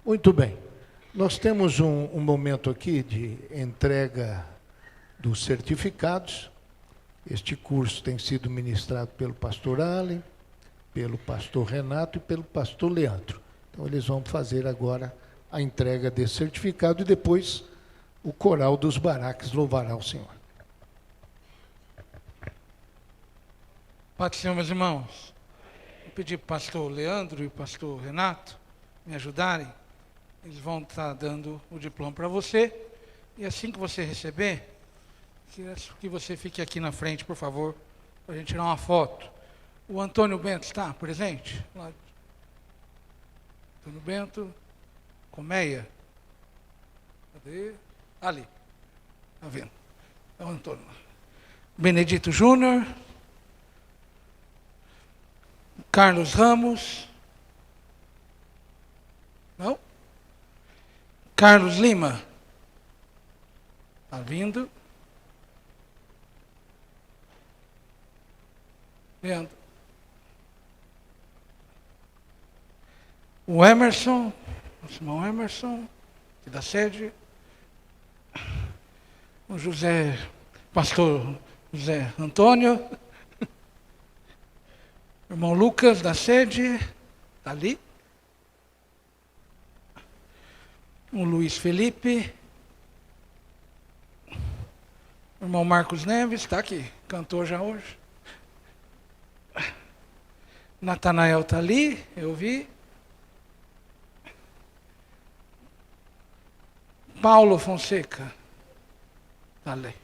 Muito bem. Nós temos um momento aqui de entrega dos certificados. Este curso tem sido ministrado pelo pastor Allen, pelo pastor Renato e pelo pastor Leandro. Então, eles vão fazer agora a entrega desse certificado e depois o coral dos baraques louvará o Senhor. Pai do Senhor, meus irmãos. Vou pedir para o pastor Leandro e o pastor Renato me ajudarem. Eles vão estar dando o diploma para você. E assim que você receber, que você fique aqui na frente, por favor, para a gente tirar uma foto. O Antônio Bento está presente? Lá. Antônio Bento, Colmeia. Cadê? Ali. Está vendo? É o Antônio. Benedito Júnior. Carlos Ramos. Não? Carlos Lima. Está vindo. Vendo. O Emerson, o irmão Emerson, aqui da sede. O pastor José Antônio. O irmão Lucas, da sede, está ali. O Luiz Felipe. O irmão Marcos Neves, está aqui, cantou já hoje. Natanael está ali, eu vi. Paulo Fonseca, está ali.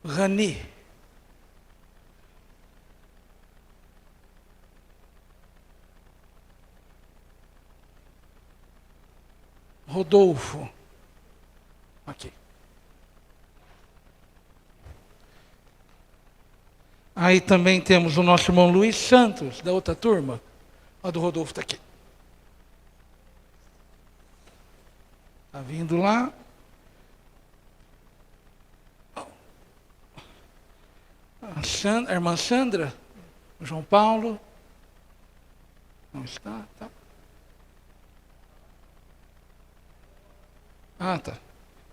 Rani. Rodolfo. Aqui. Aí também temos o nosso irmão Luiz Santos, da outra turma. A do Rodolfo está aqui. Está vindo lá. A irmã Sandra, o João Paulo. Não está, tá. Ah, tá.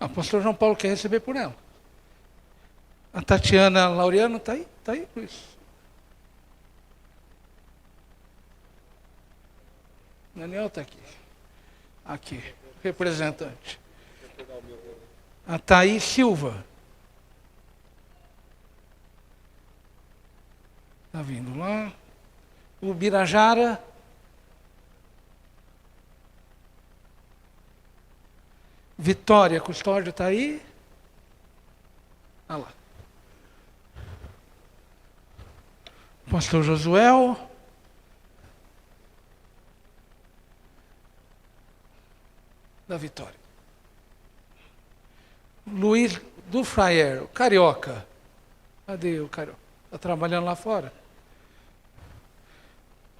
O pastor João Paulo quer receber por ela. A Tatiana Laureano está aí? Está aí, Luiz? Daniel está aqui. Aqui, representante. A Thaís Silva. Está vindo lá. O Birajara. Vitória Custódio está aí. Olha lá. Pastor Josuel. Da Vitória. Luiz do Fraier, o Carioca. Cadê o Carioca? Está trabalhando lá fora.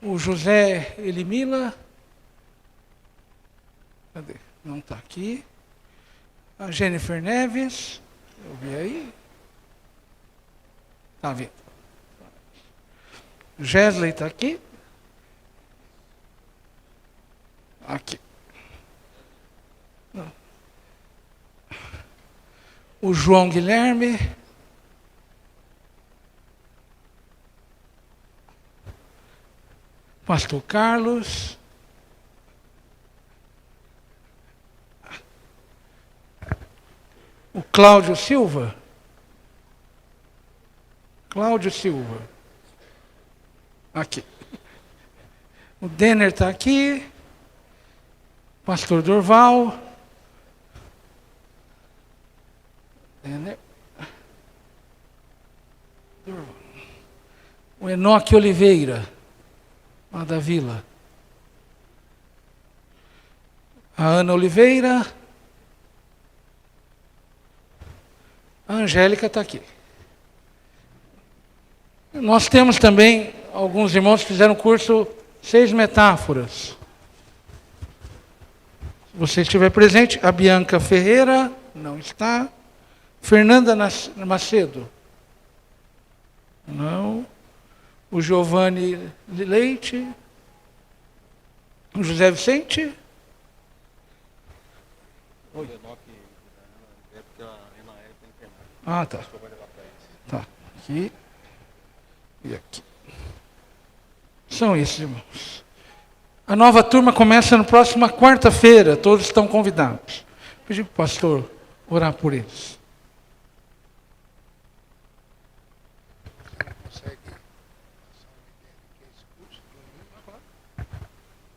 O José Elimila. Cadê? Não está aqui. A Jennifer Neves. Eu vi aí. Está vindo. Gesley está aqui. Aqui. Não. O João Guilherme. Pastor Carlos. O Cláudio Silva. Cláudio Silva. Aqui. O Denner está aqui. Pastor Dorval. Denner. Dorval. O Enoque Oliveira. Lá da Vila. A Ana Oliveira. A Angélica está aqui. Nós temos também alguns irmãos que fizeram o curso 6 metáforas. Se você estiver presente, a Bianca Ferreira, não está. Fernanda Macedo, não. O Giovanni Leite, O José Vicente? Oi. Ah, tá. Tá. Aqui e aqui. São esses, irmãos. A nova turma começa na próxima quarta-feira. Todos estão convidados. Vou pedir para o pastor orar por eles.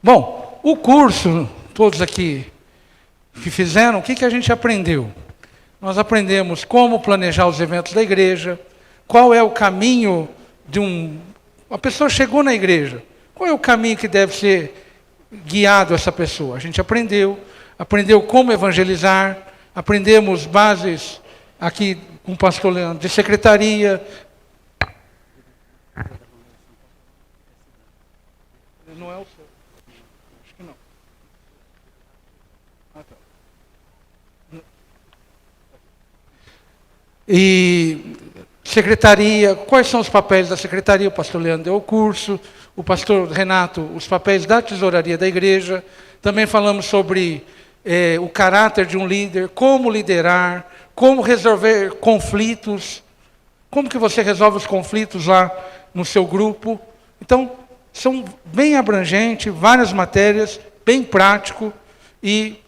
Bom, o curso, todos aqui que fizeram, o que a gente aprendeu? Nós aprendemos como planejar os eventos da igreja, qual é o caminho de uma pessoa chegou na igreja, qual é o caminho que deve ser guiado essa pessoa? A gente aprendeu como evangelizar, aprendemos bases aqui com o pastor Leandro de secretaria. Não é o seu. Acho que não. Ah, tá. E secretaria, quais são os papéis da secretaria? O pastor Leandro deu o curso, o pastor Renato, os papéis da tesouraria da igreja. Também falamos sobre o caráter de um líder, como liderar, como resolver conflitos, como que você resolve os conflitos lá no seu grupo. Então, são bem abrangentes, várias matérias, bem prático. E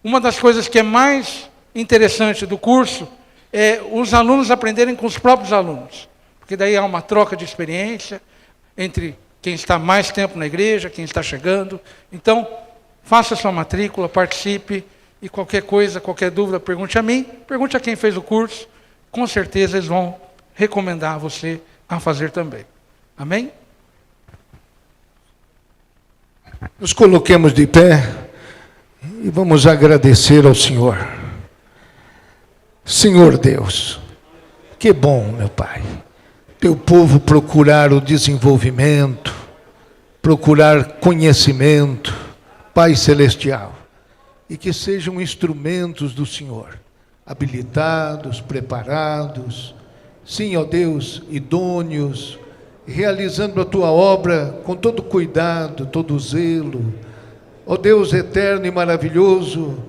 uma das coisas que é mais interessante do curso é os alunos aprenderem com os próprios alunos. Porque daí há uma troca de experiência entre quem está mais tempo na igreja, quem está chegando. Então, faça sua matrícula, participe, e qualquer coisa, qualquer dúvida, pergunte a mim, pergunte a quem fez o curso. Com certeza eles vão recomendar você a fazer também. Amém? Nos coloquemos de pé e vamos agradecer ao Senhor. Senhor Deus, que bom, meu Pai, teu povo procurar o desenvolvimento, procurar conhecimento, Pai Celestial, e que sejam instrumentos do Senhor, habilitados, preparados, sim, ó Deus, idôneos, realizando a tua obra com todo cuidado, todo zelo, ó Deus eterno e maravilhoso,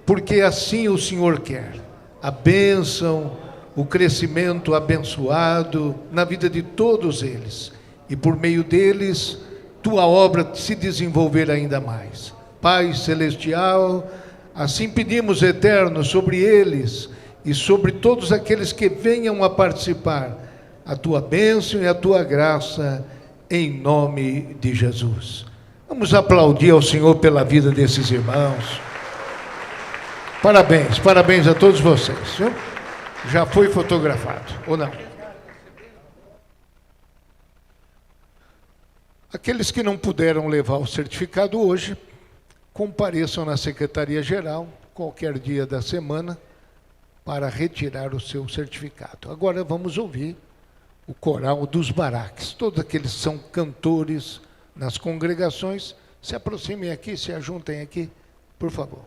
porque assim o Senhor quer. A bênção, o crescimento abençoado na vida de todos eles, e por meio deles, tua obra se desenvolver ainda mais. Pai Celestial, assim pedimos, eterno, sobre eles e sobre todos aqueles que venham a participar, a tua bênção e a tua graça, em nome de Jesus. Vamos aplaudir ao Senhor pela vida desses irmãos. Parabéns, parabéns a todos vocês. Viu? Já foi fotografado, ou não? Aqueles que não puderam levar o certificado hoje, compareçam na Secretaria-Geral, qualquer dia da semana, para retirar o seu certificado. Agora vamos ouvir o coral dos baraques. Todos aqueles que são cantores nas congregações, se aproximem aqui, se ajuntem aqui, por favor.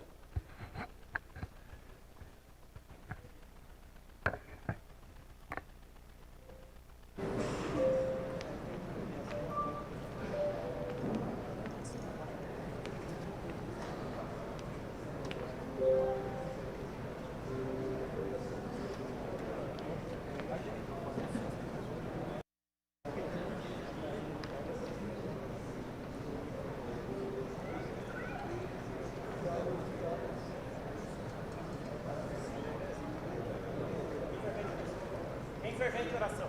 Fervente oração.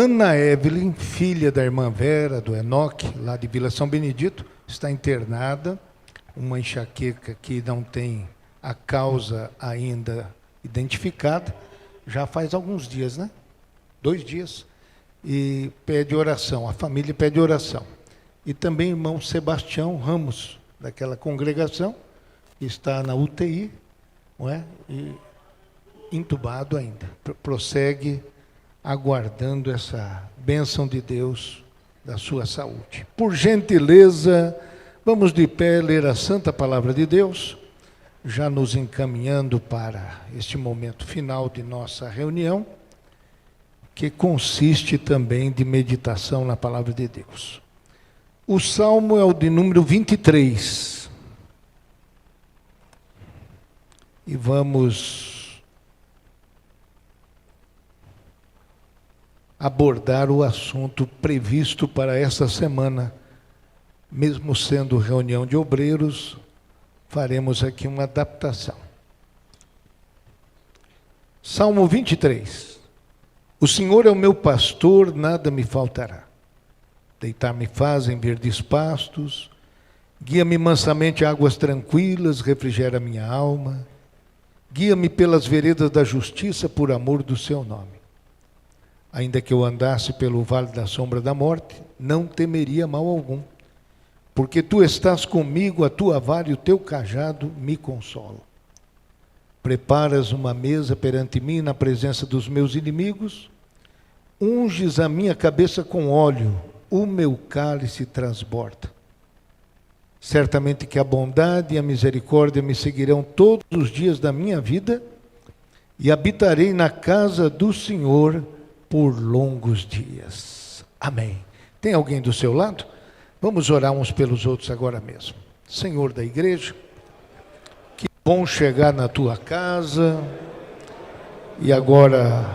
Ana Evelyn, filha da irmã Vera, do Enoque, lá de Vila São Benedito, está internada, uma enxaqueca que não tem a causa ainda identificada, já faz alguns dias, né? 2 dias, e pede oração, a família pede oração. E também o irmão Sebastião Ramos, daquela congregação, está na UTI, não é? E entubado ainda, prossegue aguardando essa bênção de Deus da sua saúde. Por gentileza, vamos de pé ler a Santa Palavra de Deus, já nos encaminhando para este momento final de nossa reunião, que consiste também de meditação na Palavra de Deus. O Salmo é o de número 23. E vamos abordar o assunto previsto para esta semana. Mesmo sendo reunião de obreiros, faremos aqui uma adaptação. Salmo 23. O Senhor é o meu pastor, nada me faltará. Deitar-me faz em verdes pastos, guia-me mansamente a águas tranquilas, refrigera minha alma. Guia-me pelas veredas da justiça por amor do seu nome. Ainda que eu andasse pelo vale da sombra da morte, não temeria mal algum, porque tu estás comigo, a tua vara e o teu cajado me consolam. Preparas uma mesa perante mim na presença dos meus inimigos, unges a minha cabeça com óleo, o meu cálice transborda. Certamente que a bondade e a misericórdia me seguirão todos os dias da minha vida, e habitarei na casa do Senhor por longos dias. Amém. Tem alguém do seu lado? Vamos orar uns pelos outros agora mesmo. Senhor da igreja, que bom chegar na tua casa e agora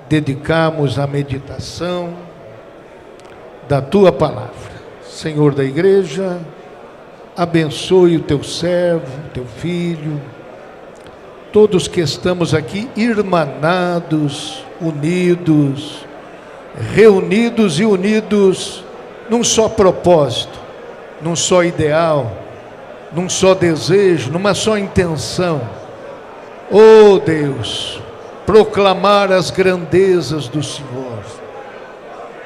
dedicarmos a meditação da tua palavra. Senhor da igreja, abençoe o teu servo, o teu filho, todos que estamos aqui irmanados, unidos, reunidos e unidos num só propósito, num só ideal, num só desejo, numa só intenção. Oh Deus, proclamar as grandezas do Senhor,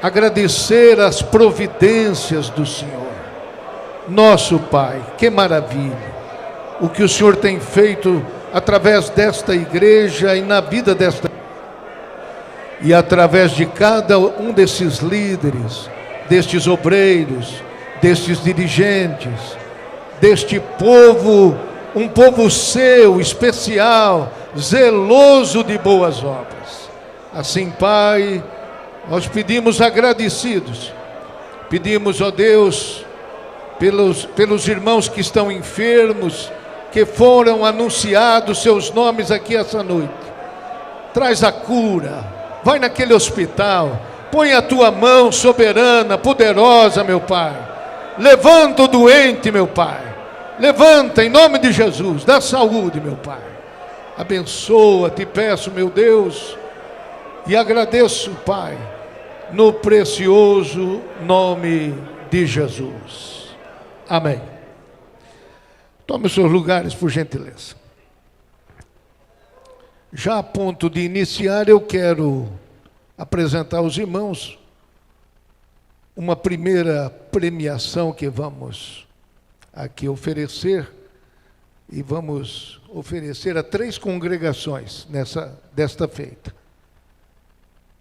agradecer as providências do Senhor. Nosso Pai, que maravilha o que o Senhor tem feito através desta igreja e na vida desta e através de cada um desses líderes, destes obreiros, destes dirigentes, deste povo, um povo seu, especial, zeloso de boas obras. Assim, Pai, nós pedimos agradecidos, pedimos, ó Deus, pelos irmãos que estão enfermos, que foram anunciados seus nomes aqui essa noite. Traz a cura, vai naquele hospital, põe a tua mão soberana, poderosa, meu Pai. Levanta o doente, meu Pai. Levanta em nome de Jesus, dá saúde, meu Pai. Abençoa, te peço, meu Deus, e agradeço, Pai, no precioso nome de Jesus. Amém. Tome os seus lugares, por gentileza. Já a ponto de iniciar, eu quero apresentar aos irmãos uma primeira premiação que vamos aqui oferecer, e vamos oferecer a 3 congregações desta feita.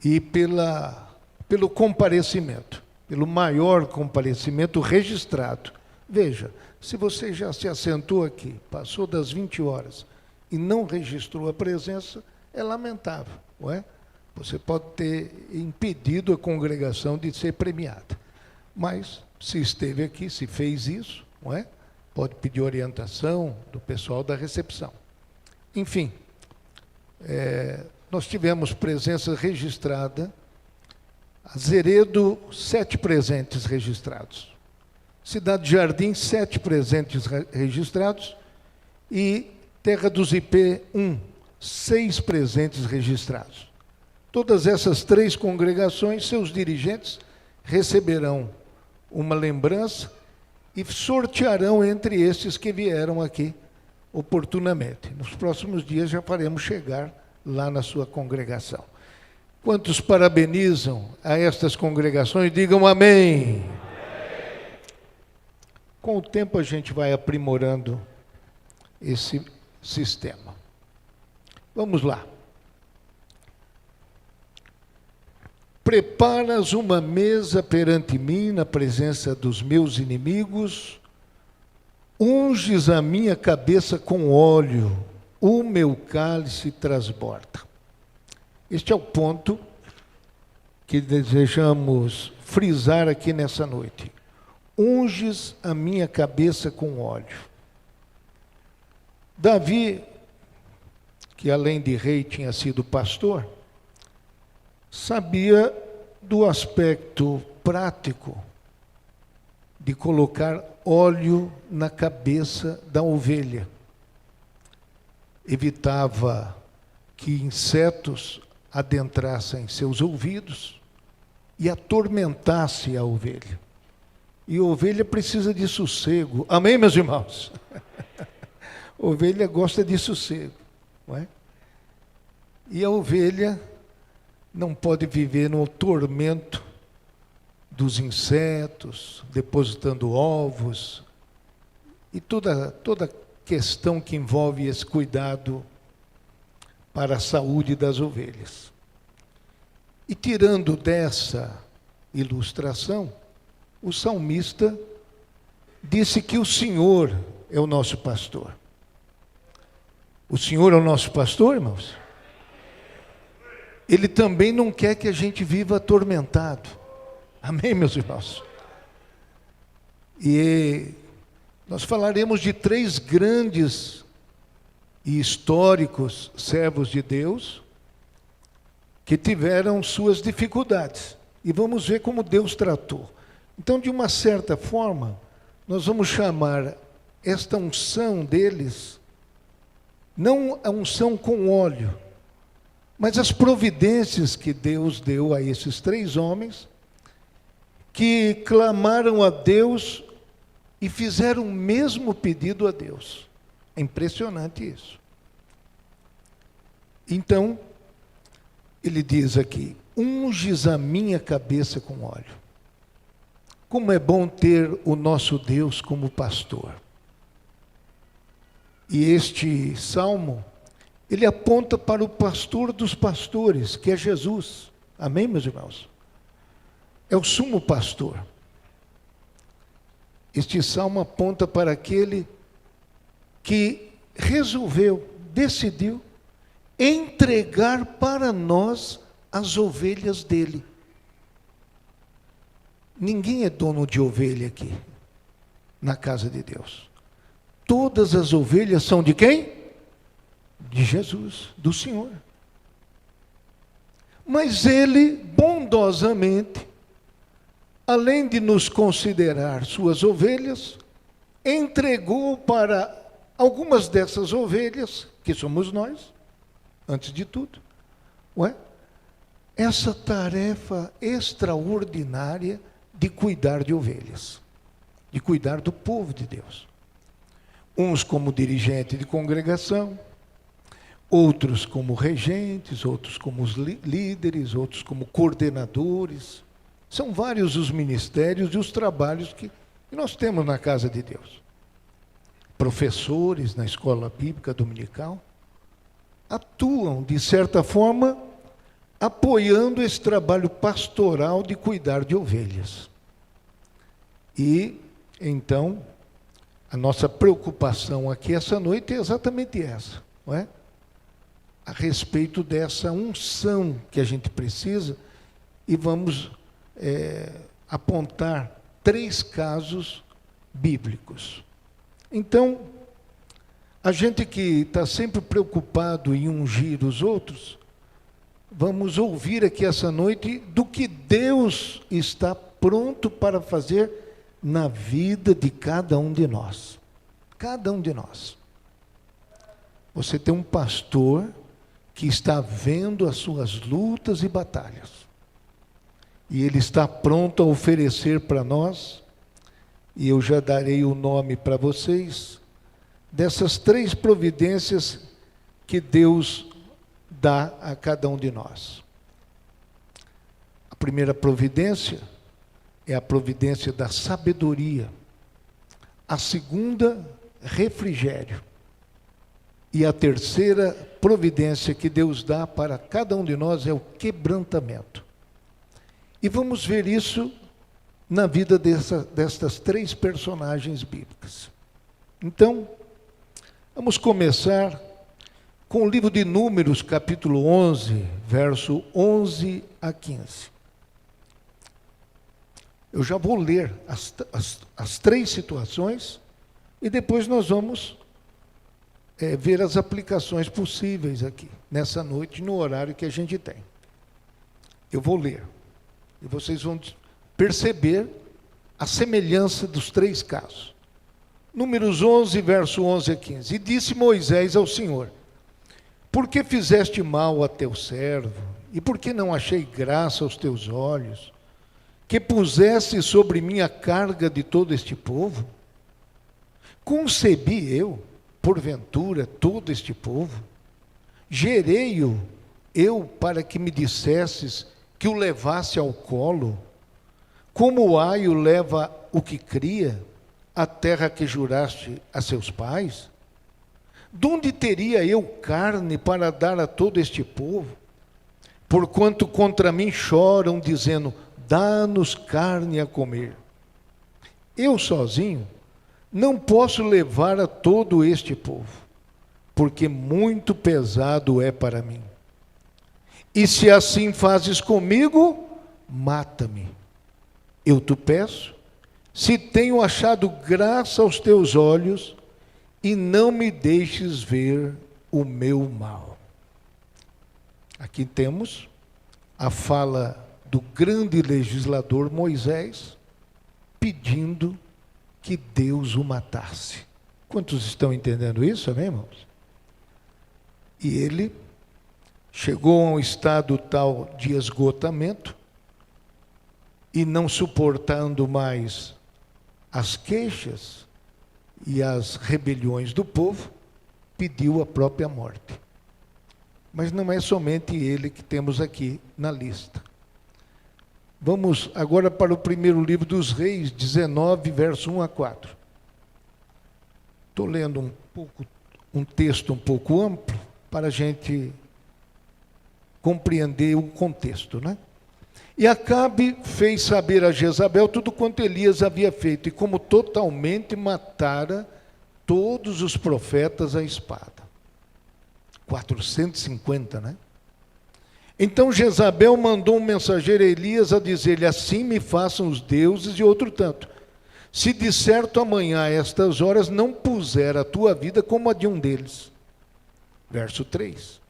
E pelo comparecimento, pelo maior comparecimento registrado. Veja, se você já se assentou aqui, passou das 20 horas e não registrou a presença, é lamentável, não é? Você pode ter impedido a congregação de ser premiada. Mas, se esteve aqui, se fez isso, não é? Pode pedir orientação do pessoal da recepção. Enfim, nós tivemos presença registrada. Zeredo, 7 presentes registrados. Cidade de Jardim, 7 presentes registrados. E Terra dos IP, 6 presentes registrados. Todas essas 3 congregações, seus dirigentes, receberão uma lembrança e sortearão entre estes que vieram aqui oportunamente. Nos próximos dias já faremos chegar lá na sua congregação. Quantos parabenizam a estas congregações, digam amém. Com o tempo a gente vai aprimorando esse sistema. Vamos lá. Preparas uma mesa perante mim na presença dos meus inimigos, unges a minha cabeça com óleo, o meu cálice transborda. Este é o ponto que desejamos frisar aqui nessa noite. Unges a minha cabeça com óleo. Davi, que além de rei tinha sido pastor, sabia do aspecto prático de colocar óleo na cabeça da ovelha. Evitava que insetos adentrassem seus ouvidos e atormentasse a ovelha. E a ovelha precisa de sossego. Amém, meus irmãos? A ovelha gosta de sossego, não é? E a ovelha não pode viver no tormento dos insetos, depositando ovos, e toda questão que envolve esse cuidado para a saúde das ovelhas. E tirando dessa ilustração, o salmista disse que o Senhor é o nosso pastor. O Senhor é o nosso pastor, irmãos? Ele também não quer que a gente viva atormentado. Amém, meus irmãos? E nós falaremos de 3 grandes e históricos servos de Deus que tiveram suas dificuldades. E vamos ver como Deus tratou. Então, de uma certa forma, nós vamos chamar esta unção deles, não a unção com óleo, mas as providências que Deus deu a esses 3 homens, que clamaram a Deus e fizeram o mesmo pedido a Deus. É impressionante isso. Então, ele diz aqui, unges a minha cabeça com óleo. Como é bom ter o nosso Deus como pastor. E este salmo, ele aponta para o pastor dos pastores, que é Jesus. Amém, meus irmãos? É o sumo pastor. Este salmo aponta para aquele que resolveu, decidiu, entregar para nós as ovelhas dele. Ninguém é dono de ovelha aqui, na casa de Deus. Todas as ovelhas são de quem? De Jesus, do Senhor. Mas ele, bondosamente, além de nos considerar suas ovelhas, entregou para algumas dessas ovelhas, que somos nós, antes de tudo, essa tarefa extraordinária de cuidar de ovelhas, de cuidar do povo de Deus. Uns como dirigente de congregação, outros como regentes, outros como os líderes, outros como coordenadores. São vários os ministérios e os trabalhos que nós temos na casa de Deus. Professores na escola bíblica dominical atuam, de certa forma, apoiando esse trabalho pastoral de cuidar de ovelhas. E, então, a nossa preocupação aqui essa noite é exatamente essa, não é? A respeito dessa unção que a gente precisa, e vamos apontar 3 casos bíblicos. Então, a gente que está sempre preocupado em ungir os outros, vamos ouvir aqui essa noite do que Deus está pronto para fazer na vida de cada um de nós. Cada um de nós. Você tem um pastor que está vendo as suas lutas e batalhas. E Ele está pronto a oferecer para nós, e eu já darei o nome para vocês, dessas 3 providências que Deus dá a cada um de nós. A primeira providência é a providência da sabedoria. A segunda, refrigério. E a terceira providência que Deus dá para cada um de nós é o quebrantamento. E vamos ver isso na vida destas 3 personagens bíblicas. Então, vamos começar com o livro de Números, capítulo 11, verso 11 a 15. Eu já vou ler as 3 situações e depois nós vamos ver as aplicações possíveis aqui, nessa noite, no horário que a gente tem. Eu vou ler e vocês vão perceber a semelhança dos 3 casos. Números 11, verso 11 a 15. E disse Moisés ao Senhor: por que fizeste mal a teu servo? E por que não achei graça aos teus olhos? Que puseste sobre mim a carga de todo este povo? Concebi eu, porventura, todo este povo? Gerei-o eu para que me dissesses que o levasse ao colo? Como o aio leva o que cria, a terra que juraste a seus pais? De onde teria eu carne para dar a todo este povo? Porquanto contra mim choram, dizendo: dá-nos carne a comer. Eu sozinho não posso levar a todo este povo, porque muito pesado é para mim. E se assim fazes comigo, mata-me. Eu te peço, se tenho achado graça aos teus olhos, e não me deixes ver o meu mal. Aqui temos a fala do grande legislador Moisés, pedindo que Deus o matasse. Quantos estão entendendo isso, amém, irmãos? E ele chegou a um estado tal de esgotamento, e não suportando mais as queixas e as rebeliões do povo, pediu a própria morte. Mas não é somente ele que temos aqui na lista. Vamos agora para o primeiro livro dos Reis, 19, verso 1 a 4. Estou lendo um texto um pouco amplo para a gente compreender o contexto, né? E Acabe fez saber a Jezabel tudo quanto Elias havia feito, e como totalmente matara todos os profetas à espada. 450, né? Então Jezabel mandou um mensageiro a Elias a dizer-lhe: assim me façam os deuses e outro tanto, se de certo amanhã a estas horas não puser a tua vida como a de um deles. Verso 3.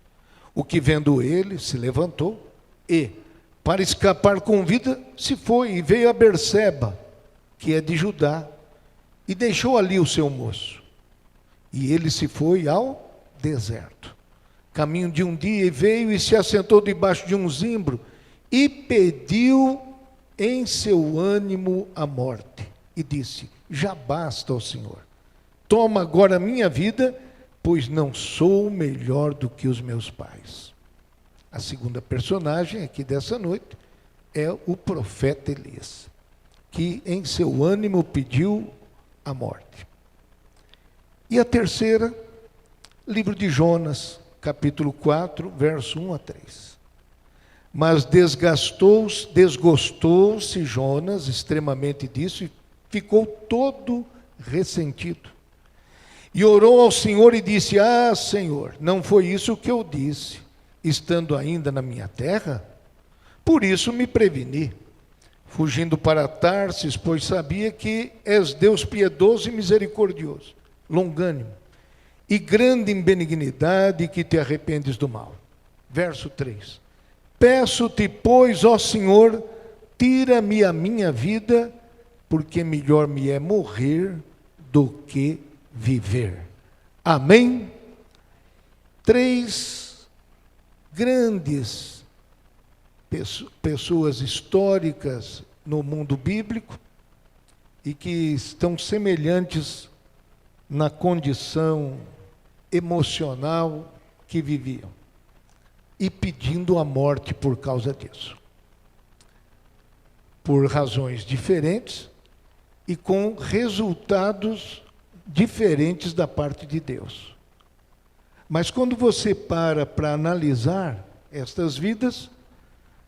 O que vendo ele se levantou e, para escapar com vida, se foi e veio a Berseba, que é de Judá, e deixou ali o seu moço. E ele se foi ao deserto, caminho de um dia, e veio e se assentou debaixo de um zimbro, e pediu em seu ânimo a morte, e disse: já basta, ó Senhor, toma agora a minha vida, pois não sou melhor do que os meus pais. A segunda personagem aqui dessa noite é o profeta Elias, que em seu ânimo pediu a morte. E a terceira, livro de Jonas, capítulo 4, verso 1 a 3. Mas desgostou-se Jonas extremamente disso e ficou todo ressentido. E orou ao Senhor e disse: ah, Senhor, não foi isso que eu disse, estando ainda na minha terra? Por isso me preveni, fugindo para Tarsis, pois sabia que és Deus piedoso e misericordioso, longânimo, e grande em benignidade, que te arrependes do mal. Verso 3. Peço-te, pois, ó Senhor, tira-me a minha vida, porque melhor me é morrer do que viver. Amém? 3 grandes pessoas históricas no mundo bíblico e que estão semelhantes na condição emocional que viviam e pedindo a morte por causa disso. Por razões diferentes e com resultados diferentes da parte de Deus. Mas quando você para analisar estas vidas,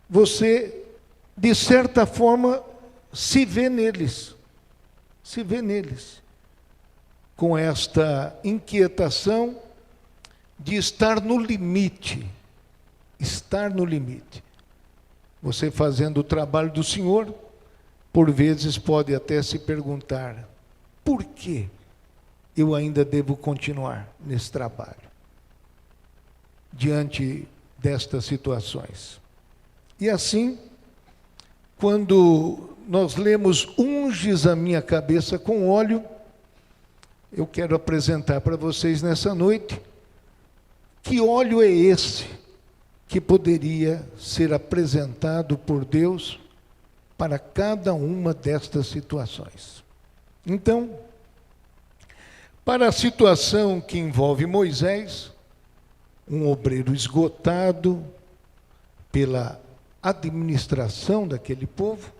você, de certa forma, se vê neles. Se vê neles. Com esta inquietação de estar no limite. Estar no limite. Você fazendo o trabalho do Senhor, por vezes pode até se perguntar: por que eu ainda devo continuar nesse trabalho? Diante destas situações. E assim, quando nós lemos "unges a minha cabeça com óleo", eu quero apresentar para vocês nessa noite que óleo é esse que poderia ser apresentado por Deus para cada uma destas situações. Então, para a situação que envolve Moisés, um obreiro esgotado pela administração daquele povo,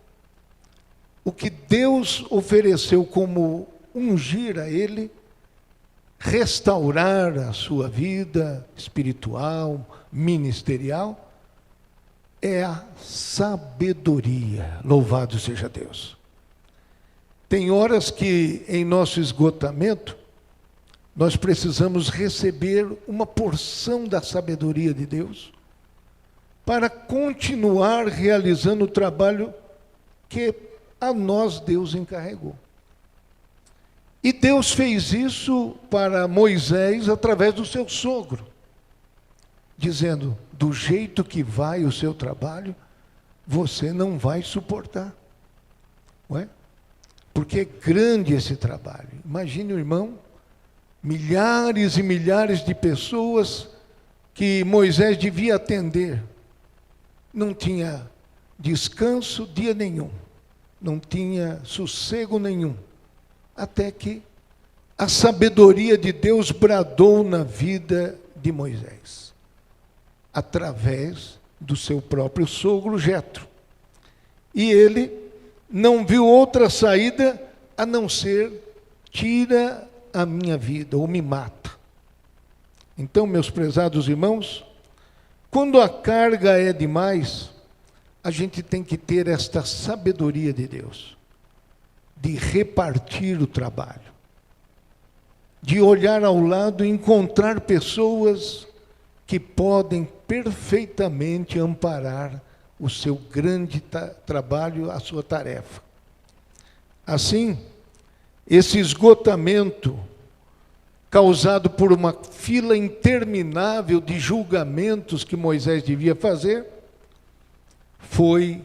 o que Deus ofereceu como ungir a ele, restaurar a sua vida espiritual, ministerial, é a sabedoria. Louvado seja Deus. Tem horas que, em nosso esgotamento, nós precisamos receber uma porção da sabedoria de Deus para continuar realizando o trabalho que a nós Deus encarregou. E Deus fez isso para Moisés através do seu sogro, dizendo: do jeito que vai o seu trabalho, você não vai suportar. Não é? Porque é grande esse trabalho. Imagine, irmão, milhares e milhares de pessoas que Moisés devia atender. Não tinha descanso dia nenhum, não tinha sossego nenhum, até que a sabedoria de Deus bradou na vida de Moisés, através do seu próprio sogro Jetro. E ele não viu outra saída a não ser: tira a minha vida ou me mata. Então, meus prezados irmãos, quando a carga é demais, a gente tem que ter esta sabedoria de Deus, de repartir o trabalho, de olhar ao lado e encontrar pessoas que podem perfeitamente amparar o seu grande trabalho, a sua tarefa. Assim, esse esgotamento causado por uma fila interminável de julgamentos que Moisés devia fazer, foi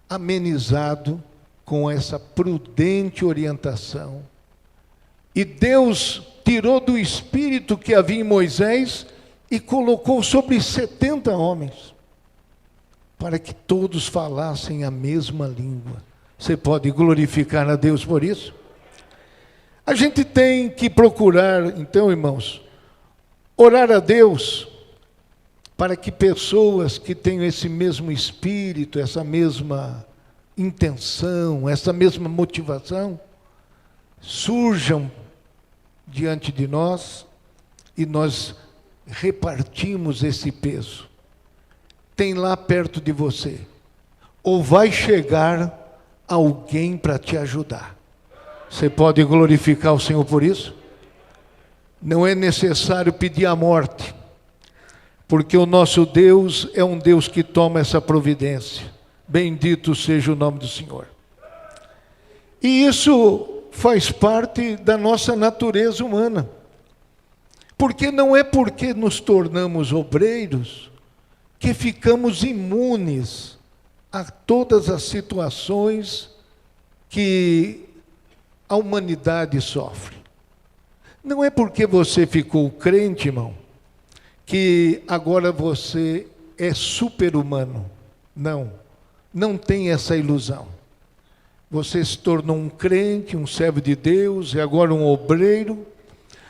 amenizado com essa prudente orientação. E Deus tirou do espírito que havia em Moisés e colocou sobre 70 homens, para que todos falassem a mesma língua. Você pode glorificar a Deus por isso? A gente tem que procurar, então, irmãos, orar a Deus para que pessoas que tenham esse mesmo espírito, essa mesma intenção, essa mesma motivação, surjam diante de nós e nós repartimos esse peso. Tem lá perto de você, ou vai chegar alguém para te ajudar. Você pode glorificar o Senhor por isso? Não é necessário pedir a morte, porque o nosso Deus é um Deus que toma essa providência. Bendito seja o nome do Senhor. E isso faz parte da nossa natureza humana. Porque não é porque nos tornamos obreiros que ficamos imunes a todas as situações que a humanidade sofre. Não é porque você ficou crente, irmão, que agora você é super-humano. Não, não tem essa ilusão. Você se tornou um crente, um servo de Deus, e agora um obreiro,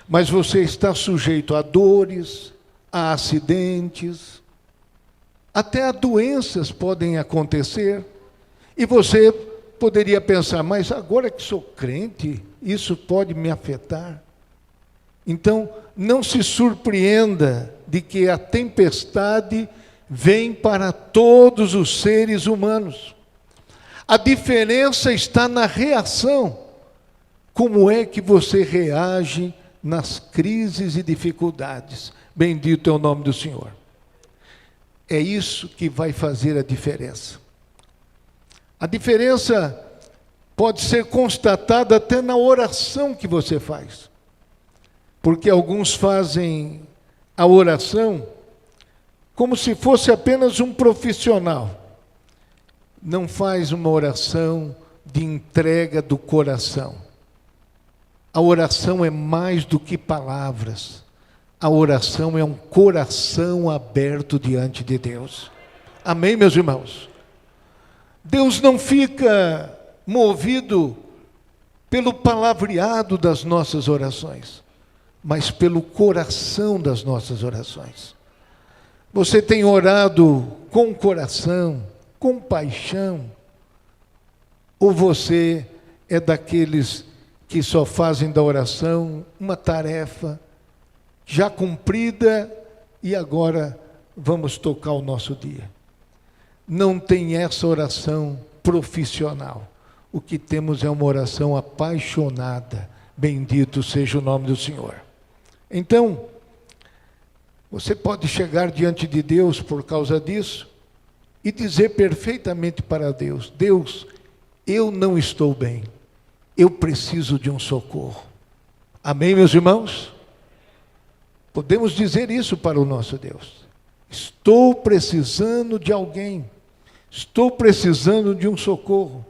mas você está sujeito a dores, a acidentes, até a doenças podem acontecer, e você poderia pensar, mas agora que sou crente, isso pode me afetar? Então, não se surpreenda de que a tempestade vem para todos os seres humanos. A diferença está na reação. Como é que você reage nas crises e dificuldades? Bendito é o nome do Senhor. É isso que vai fazer a diferença. A diferença pode ser constatada até na oração que você faz. Porque alguns fazem a oração como se fosse apenas um profissional. Não faz uma oração de entrega do coração. A oração é mais do que palavras. A oração é um coração aberto diante de Deus. Amém, meus irmãos? Deus não fica movido pelo palavreado das nossas orações, mas pelo coração das nossas orações. Você tem orado com coração, com paixão, ou você é daqueles que só fazem da oração uma tarefa já cumprida e agora vamos tocar o nosso dia? Não tem essa oração profissional. O que temos é uma oração apaixonada. Bendito seja o nome do Senhor. Então, você pode chegar diante de Deus por causa disso e dizer perfeitamente para Deus: Deus, eu não estou bem, eu preciso de um socorro. Amém, meus irmãos? Podemos dizer isso para o nosso Deus. Estou precisando de alguém, estou precisando de um socorro.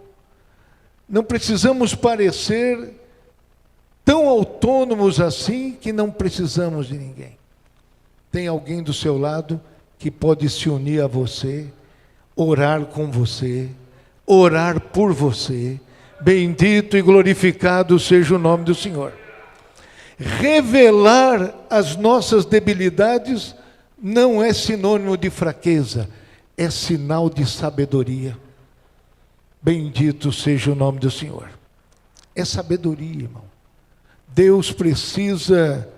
Não precisamos parecer tão autônomos assim que não precisamos de ninguém. Tem alguém do seu lado que pode se unir a você, orar com você, orar por você. Bendito e glorificado seja o nome do Senhor. Revelar as nossas debilidades não é sinônimo de fraqueza, é sinal de sabedoria. Bendito seja o nome do Senhor. É sabedoria, irmão. Deus precisa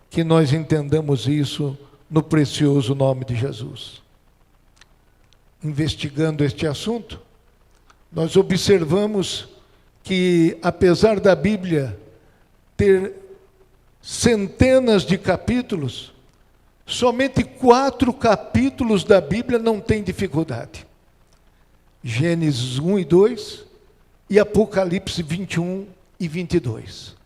que nós entendamos isso no precioso nome de Jesus. Investigando este assunto, nós observamos que, apesar da Bíblia ter centenas de capítulos, somente 4 capítulos da Bíblia não têm dificuldade. Gênesis 1 e 2 e Apocalipse 21 e 22.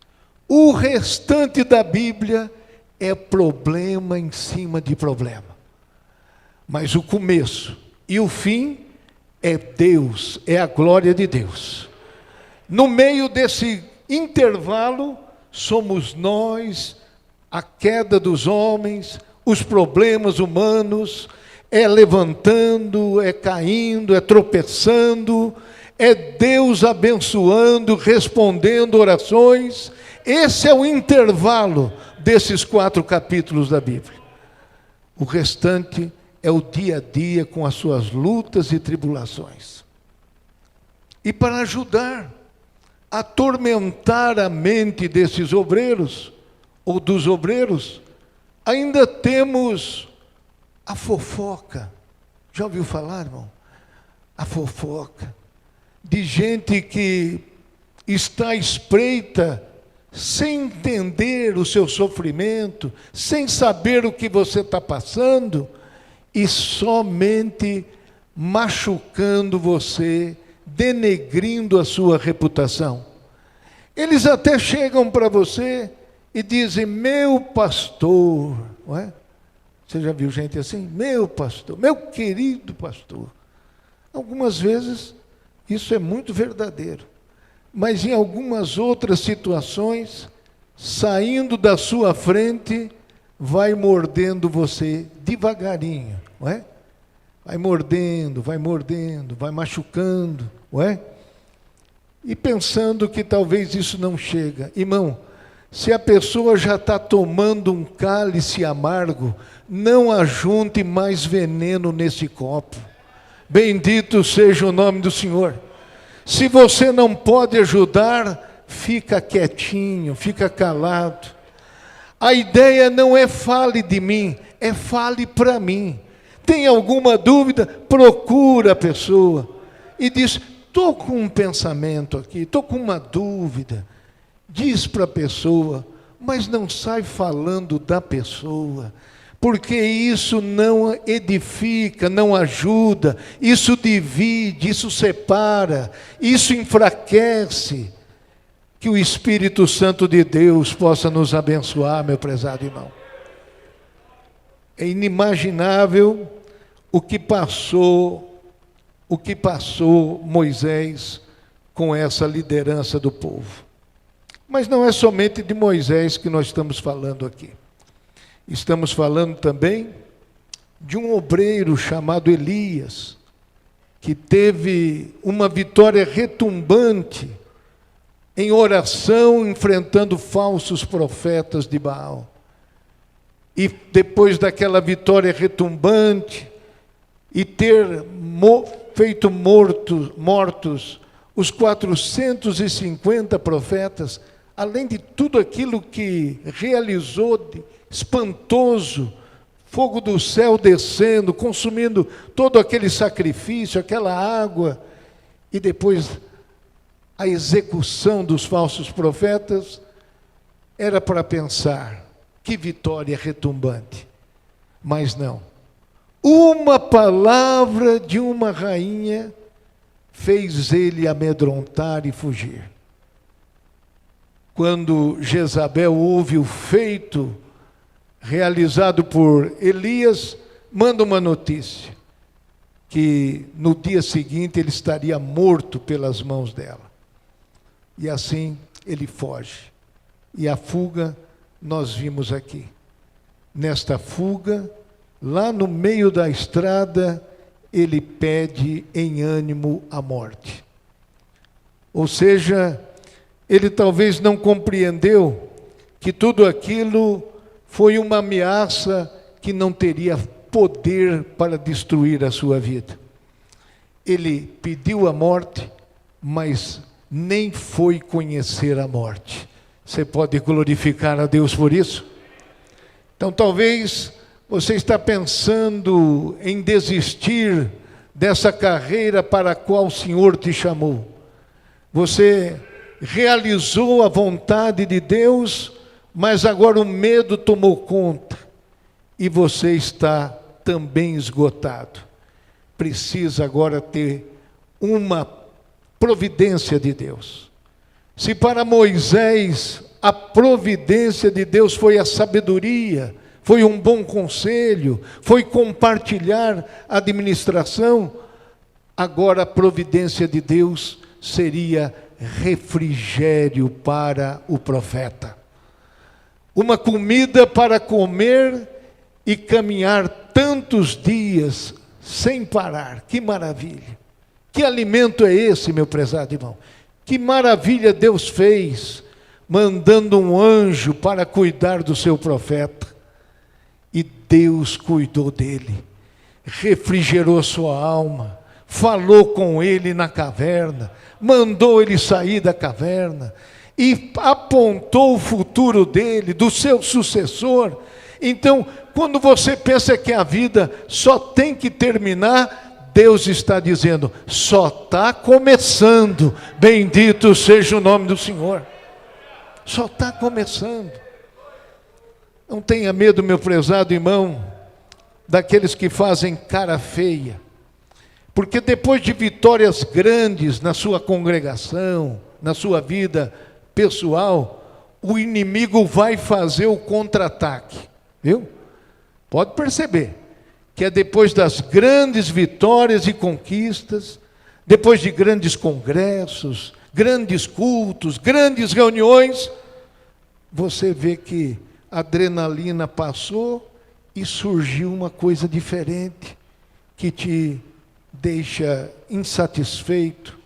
O restante da Bíblia é problema em cima de problema. Mas o começo e o fim é Deus, é a glória de Deus. No meio desse intervalo, somos nós, a queda dos homens, os problemas humanos, é levantando, é caindo, é tropeçando, é Deus abençoando, respondendo orações. Esse é o intervalo desses 4 capítulos da Bíblia. O restante é o dia a dia com as suas lutas e tribulações. E para ajudar a atormentar a mente desses obreiros, ou dos obreiros, ainda temos a fofoca. Já ouviu falar, irmão? A fofoca. De gente que está à espreita, sem entender o seu sofrimento, sem saber o que você está passando, e somente machucando você, denegrindo a sua reputação. Eles até chegam para você e dizem: meu pastor, não é? Você já viu gente assim? Meu pastor, meu querido pastor. Algumas vezes isso é muito verdadeiro, mas em algumas outras situações, saindo da sua frente, vai mordendo você devagarinho, não é? Vai mordendo, vai machucando, não é? E pensando que talvez isso não chega. Irmão, se a pessoa já está tomando um cálice amargo, não ajunte mais veneno nesse copo. Bendito seja o nome do Senhor. Se você não pode ajudar, fica quietinho, fica calado. A ideia não é fale de mim, é fale para mim. Tem alguma dúvida? Procura a pessoa e diz: estou com um pensamento aqui, estou com uma dúvida. Diz para a pessoa, mas não sai falando da pessoa, porque isso não edifica, não ajuda, isso divide, isso separa, isso enfraquece. Que o Espírito Santo de Deus possa nos abençoar, meu prezado irmão. É inimaginável o que passou Moisés com essa liderança do povo. Mas não é somente de Moisés que nós estamos falando aqui. Estamos falando também de um obreiro chamado Elias, que teve uma vitória retumbante em oração, enfrentando falsos profetas de Baal. E depois daquela vitória retumbante, e ter feito mortos os 450 profetas, além de tudo aquilo que realizou de espantoso, fogo do céu descendo, consumindo todo aquele sacrifício, aquela água, e depois a execução dos falsos profetas, era para pensar, que vitória retumbante. Mas não. Uma palavra de uma rainha fez ele amedrontar e fugir. Quando Jezabel ouve o feito realizado por Elias, manda uma notícia, que no dia seguinte ele estaria morto pelas mãos dela. E assim ele foge. E a fuga nós vimos aqui. Nesta fuga, lá no meio da estrada, ele pede em ânimo a morte. Ou seja, ele talvez não compreendeu que tudo aquilo foi uma ameaça que não teria poder para destruir a sua vida. Ele pediu a morte, mas nem foi conhecer a morte. Você pode glorificar a Deus por isso? Então talvez você está pensando em desistir dessa carreira para a qual o Senhor te chamou. Você realizou a vontade de Deus, mas agora o medo tomou conta e você está também esgotado. Precisa agora ter uma providência de Deus. Se para Moisés a providência de Deus foi a sabedoria, foi um bom conselho, foi compartilhar a administração, agora a providência de Deus seria refrigério para o profeta. Uma comida para comer e caminhar tantos dias sem parar. Que maravilha! Que alimento é esse, meu prezado irmão? Que maravilha Deus fez, mandando um anjo para cuidar do seu profeta. E Deus cuidou dele, refrigerou sua alma, falou com ele na caverna, mandou ele sair da caverna e apontou o futuro dele, do seu sucessor. Então, quando você pensa que a vida só tem que terminar, Deus está dizendo, só está começando. Bendito seja o nome do Senhor. Só está começando. Não tenha medo, meu prezado irmão, daqueles que fazem cara feia. Porque depois de vitórias grandes na sua congregação, na sua vida pessoal, o inimigo vai fazer o contra-ataque. Viu? Pode perceber que é depois das grandes vitórias e conquistas, depois de grandes congressos, grandes cultos, grandes reuniões, você vê que a adrenalina passou e surgiu uma coisa diferente que te deixa insatisfeito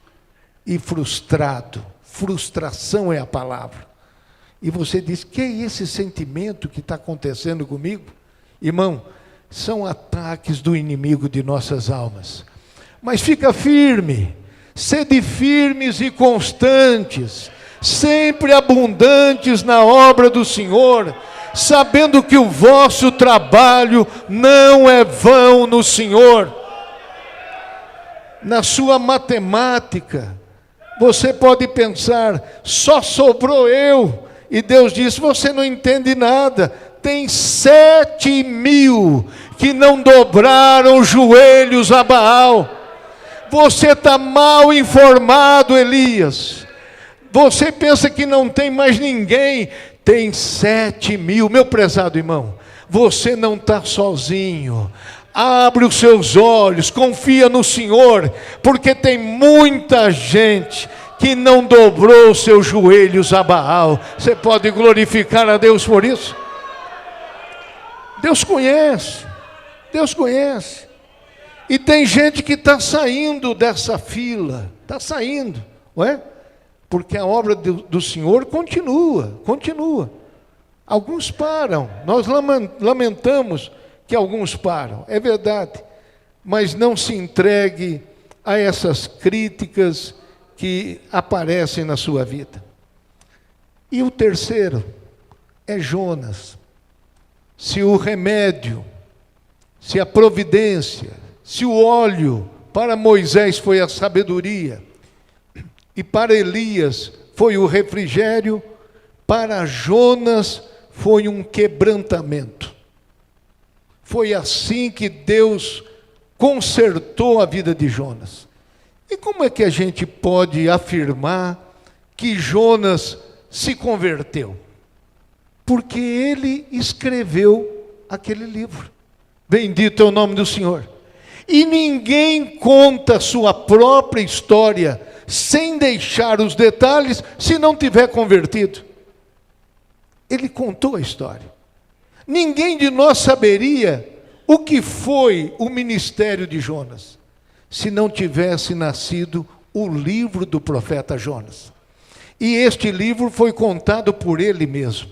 e frustrado. Frustração é a palavra. E você diz, que é esse sentimento que está acontecendo comigo? Irmão, são ataques do inimigo de nossas almas. Mas fica firme, sede firmes e constantes, sempre abundantes na obra do Senhor, sabendo que o vosso trabalho não é vão no Senhor. Na sua matemática, você pode pensar, só sobrou eu. E Deus diz, você não entende nada. Tem 7.000 que não dobraram os joelhos a Baal. Você está mal informado, Elias. Você pensa que não tem mais ninguém. Tem 7.000. Meu prezado irmão, você não está sozinho. Abre os seus olhos, confia no Senhor, porque tem muita gente que não dobrou os seus joelhos a Baal. Você pode glorificar a Deus por isso? Deus conhece, Deus conhece. E tem gente que está saindo dessa fila, está saindo, não é? Porque a obra do Senhor continua. Alguns param, nós lamentamos que alguns param, é verdade, mas não se entregue a essas críticas que aparecem na sua vida. E o terceiro é Jonas. Se o remédio, se a providência, se o óleo para Moisés foi a sabedoria, e para Elias foi o refrigério, para Jonas foi um quebrantamento. Foi assim que Deus consertou a vida de Jonas. E como é que a gente pode afirmar que Jonas se converteu? Porque ele escreveu aquele livro. Bendito é o nome do Senhor. E ninguém conta a sua própria história sem deixar os detalhes, se não tiver convertido. Ele contou a história. Ninguém de nós saberia o que foi o ministério de Jonas, se não tivesse nascido o livro do profeta Jonas. E este livro foi contado por ele mesmo.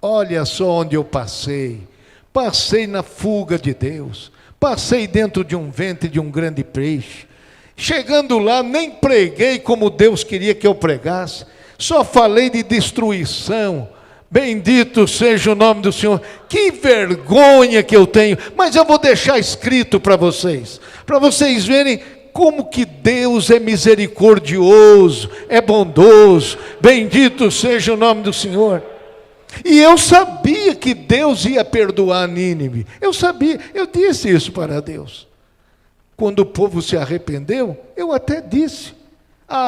Olha só onde eu passei. Passei na fuga de Deus. Passei dentro de um ventre de um grande peixe. Chegando lá, nem preguei como Deus queria que eu pregasse. Só falei de destruição. Bendito seja o nome do Senhor. Que vergonha que eu tenho. Mas eu vou deixar escrito para vocês verem como que Deus é misericordioso, é bondoso. Bendito seja o nome do Senhor. E eu sabia que Deus ia perdoar Nínive. Eu sabia, eu disse isso para Deus. Quando o povo se arrependeu, eu até disse,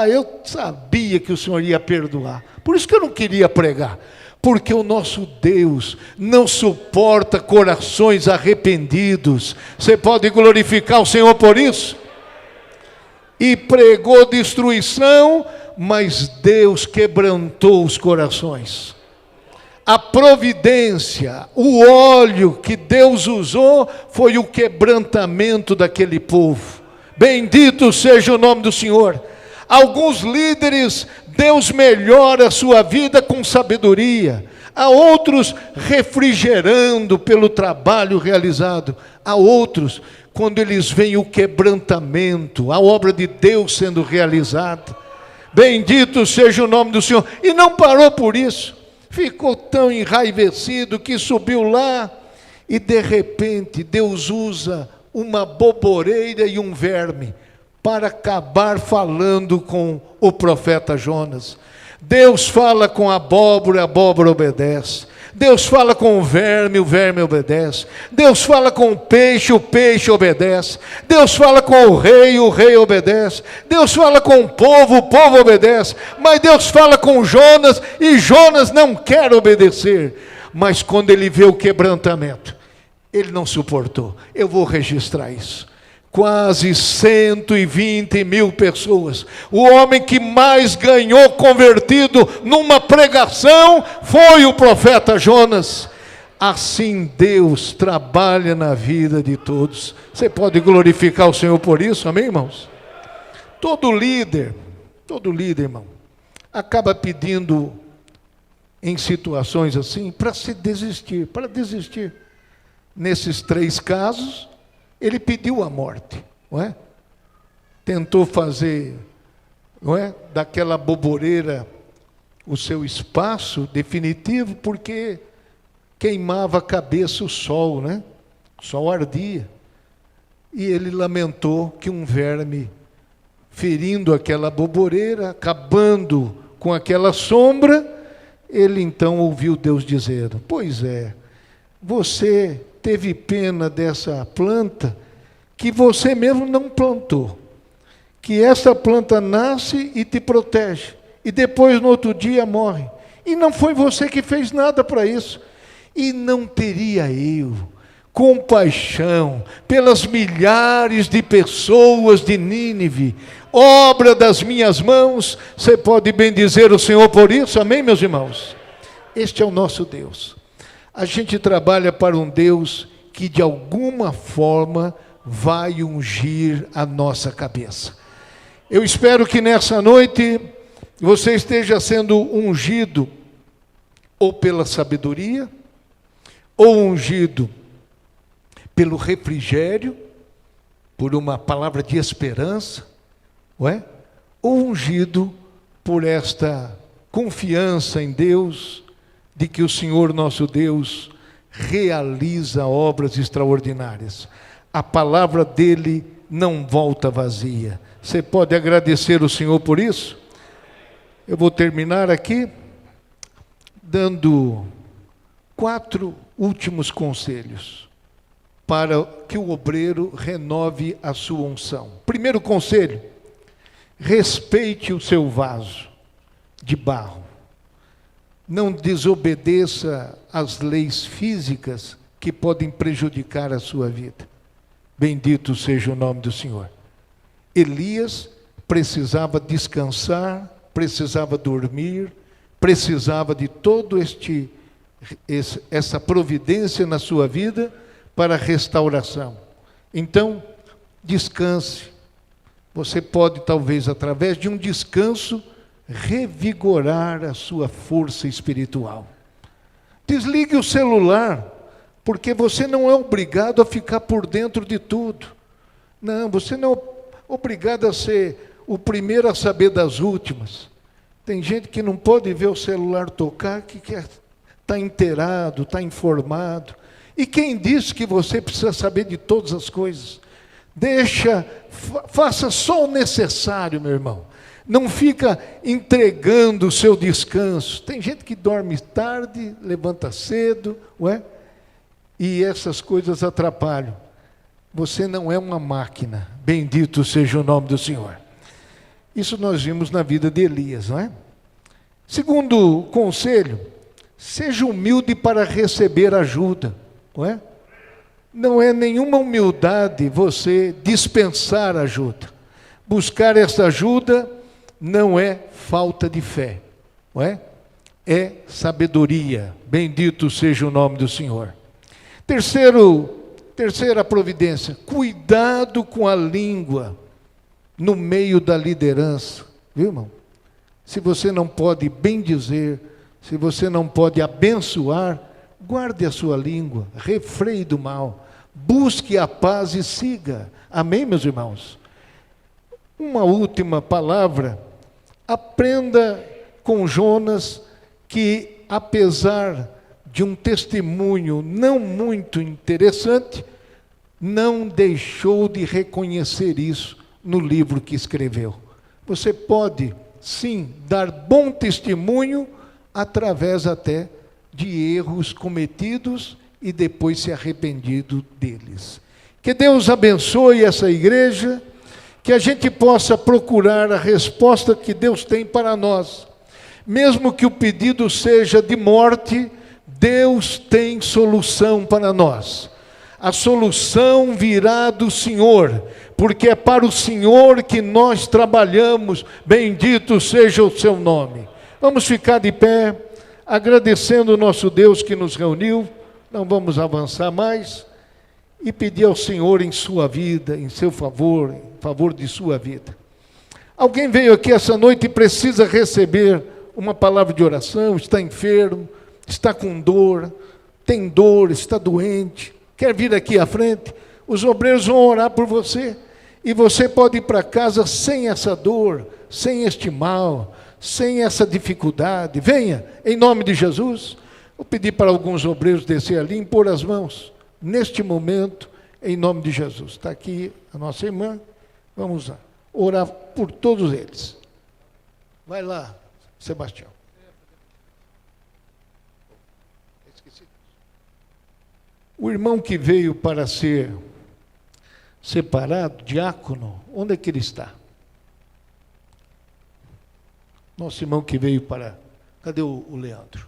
eu sabia que o Senhor ia perdoar. Por isso que eu não queria pregar. Porque o nosso Deus não suporta corações arrependidos. Você pode glorificar o Senhor por isso? E pregou destruição, mas Deus quebrantou os corações. A providência, o óleo que Deus usou, foi o quebrantamento daquele povo. Bendito seja o nome do Senhor. Alguns líderes, Deus melhora a sua vida com sabedoria. Há outros refrigerando pelo trabalho realizado. Há outros, quando eles veem o quebrantamento, a obra de Deus sendo realizada. Bendito seja o nome do Senhor. E não parou por isso. Ficou tão enraivecido que subiu lá e de repente Deus usa uma boboreira e um verme para acabar falando com o profeta Jonas. Deus fala com a abóbora obedece. Deus fala com o verme obedece. Deus fala com o peixe obedece. Deus fala com o rei obedece. Deus fala com o povo obedece. Mas Deus fala com Jonas e Jonas não quer obedecer. Mas quando ele vê o quebrantamento, ele não suportou. Eu vou registrar isso. quase 120 mil pessoas. O homem que mais ganhou convertido numa pregação foi o profeta Jonas. Assim Deus trabalha na vida de todos. Você pode glorificar o Senhor por isso, amém, irmãos? Todo líder, irmão, acaba pedindo em situações assim para desistir. Nesses 3 casos, ele pediu a morte, não é? Tentou fazer, não é, daquela boboreira o seu espaço definitivo, porque queimava a cabeça o sol, né? O sol ardia. E ele lamentou que um verme, ferindo aquela boboreira, acabando com aquela sombra, ele então ouviu Deus dizendo: pois é, você teve pena dessa planta que você mesmo não plantou, que essa planta nasce e te protege, e depois no outro dia morre, e não foi você que fez nada para isso. E não teria eu compaixão pelas milhares de pessoas de Nínive, obra das minhas mãos? Você pode bendizer o Senhor por isso, amém, meus irmãos? Este é o nosso Deus. A gente trabalha para um Deus que de alguma forma vai ungir a nossa cabeça. Eu espero que nessa noite você esteja sendo ungido ou pela sabedoria, ou ungido pelo refrigério, por uma palavra de esperança, não é? Ou ungido por esta confiança em Deus, de que o Senhor nosso Deus realiza obras extraordinárias. A palavra dele não volta vazia. Você pode agradecer o Senhor por isso? Eu vou terminar aqui dando 4 últimos conselhos para que o obreiro renove a sua unção. Primeiro conselho: respeite o seu vaso de barro. Não desobedeça às leis físicas que podem prejudicar a sua vida. Bendito seja o nome do Senhor. Elias precisava descansar, precisava dormir, precisava de todo essa providência na sua vida para restauração. Então, descanse. Você pode, talvez, através de um descanso, revigorar a sua força espiritual. Desligue o celular, porque você não é obrigado a ficar por dentro de tudo. Não, você não é obrigado a ser o primeiro a saber das últimas. Tem gente que não pode ver o celular tocar, que quer estar inteirado, está informado. E quem disse que você precisa saber de todas as coisas? Faça só o necessário, meu irmão. Não fica entregando o seu descanso. Tem gente que dorme tarde, levanta cedo, ué? E essas coisas atrapalham. Você não é uma máquina. Bendito seja o nome do Senhor. Isso nós vimos na vida de Elias, não é? Segundo conselho: seja humilde para receber ajuda, não é? Não é nenhuma humildade você dispensar ajuda. Buscar essa ajuda não é falta de fé, não é? É sabedoria. Bendito seja o nome do Senhor. Terceira providência: cuidado com a língua no meio da liderança. Viu, irmão? Se você não pode bendizer, se você não pode abençoar, guarde a sua língua, refreie do mal, busque a paz e siga. Amém, meus irmãos? Uma última palavra: aprenda com Jonas que, apesar de um testemunho não muito interessante, não deixou de reconhecer isso no livro que escreveu. Você pode, sim, dar bom testemunho através até de erros cometidos e depois se arrependido deles. Que Deus abençoe essa igreja, que a gente possa procurar a resposta que Deus tem para nós. Mesmo que o pedido seja de morte, Deus tem solução para nós. A solução virá do Senhor, porque é para o Senhor que nós trabalhamos. Bendito seja o seu nome. Vamos ficar de pé, agradecendo o nosso Deus que nos reuniu. Não vamos avançar mais. E pedir ao Senhor em sua vida, em seu favor, em favor de sua vida. Alguém veio aqui essa noite e precisa receber uma palavra de oração, está enfermo, está com dor, tem dor, está doente, quer vir aqui à frente? Os obreiros vão orar por você. E você pode ir para casa sem essa dor, sem este mal, sem essa dificuldade. Venha, em nome de Jesus. Vou pedir para alguns obreiros descer ali e impor as mãos. Neste momento, em nome de Jesus. Está aqui a nossa irmã. Vamos lá, orar por todos eles. Vai lá, Sebastião. O irmão que veio para ser separado, diácono, onde é que ele está? Nosso irmão que veio para... Cadê o Leandro?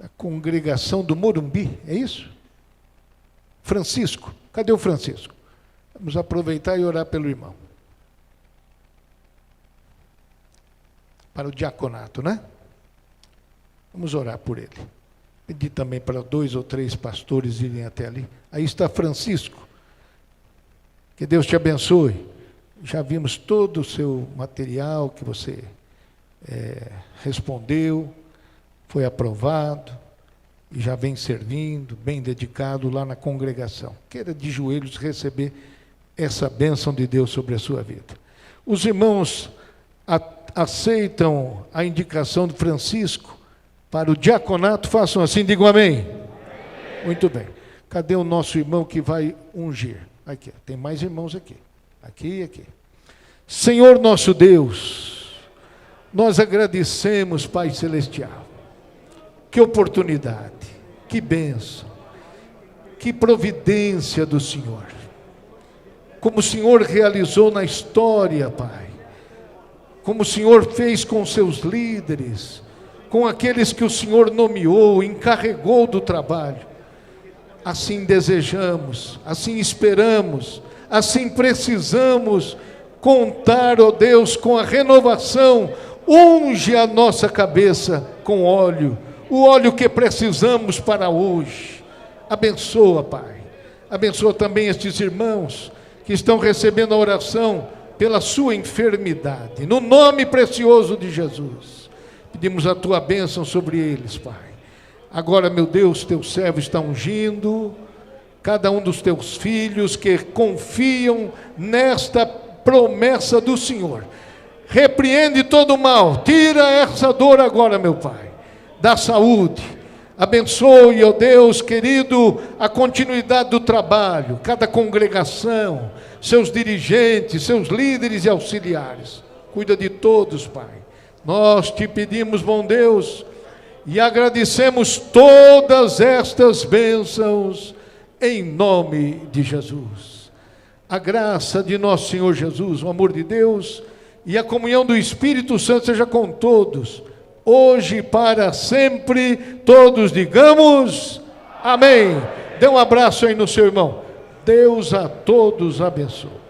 A congregação do Morumbi, é isso? Francisco, cadê o Francisco? Vamos aproveitar e orar pelo irmão. Para o diaconato, né? Vamos orar por ele. Pedir também para 2 ou 3 pastores irem até ali. Aí está Francisco. Que Deus te abençoe. Já vimos todo o seu material que você respondeu, foi aprovado, e já vem servindo, bem dedicado lá na congregação. Queira de joelhos receber essa bênção de Deus sobre a sua vida. Os irmãos aceitam a indicação de Francisco para o diaconato, façam assim, digam amém. Amém. Muito bem. Cadê o nosso irmão que vai ungir? Aqui, tem mais irmãos aqui. Aqui e aqui. Senhor nosso Deus, nós agradecemos, Pai Celestial. Que oportunidade, que bênção, que providência do Senhor. Como o Senhor realizou na história, Pai. Como o Senhor fez com seus líderes, com aqueles que o Senhor nomeou, encarregou do trabalho. Assim desejamos, assim esperamos, assim precisamos contar, ó Deus, com a renovação. Unge a nossa cabeça com óleo, o óleo que precisamos para hoje. Abençoa, Pai. Abençoa também estes irmãos que estão recebendo a oração pela sua enfermidade. No nome precioso de Jesus. Pedimos a tua bênção sobre eles, Pai. Agora, meu Deus, teu servo está ungindo cada um dos teus filhos que confiam nesta promessa do Senhor. Repreende todo o mal, tira essa dor agora, meu Pai. Dá saúde. Abençoe, ó Deus querido, a continuidade do trabalho, cada congregação, seus dirigentes, seus líderes e auxiliares. Cuida de todos, Pai. Nós te pedimos, bom Deus, e agradecemos todas estas bênçãos em nome de Jesus. A graça de nosso Senhor Jesus, o amor de Deus e a comunhão do Espírito Santo seja com todos, hoje e para sempre. Todos digamos amém. Dê um abraço aí no seu irmão. Deus a todos abençoe.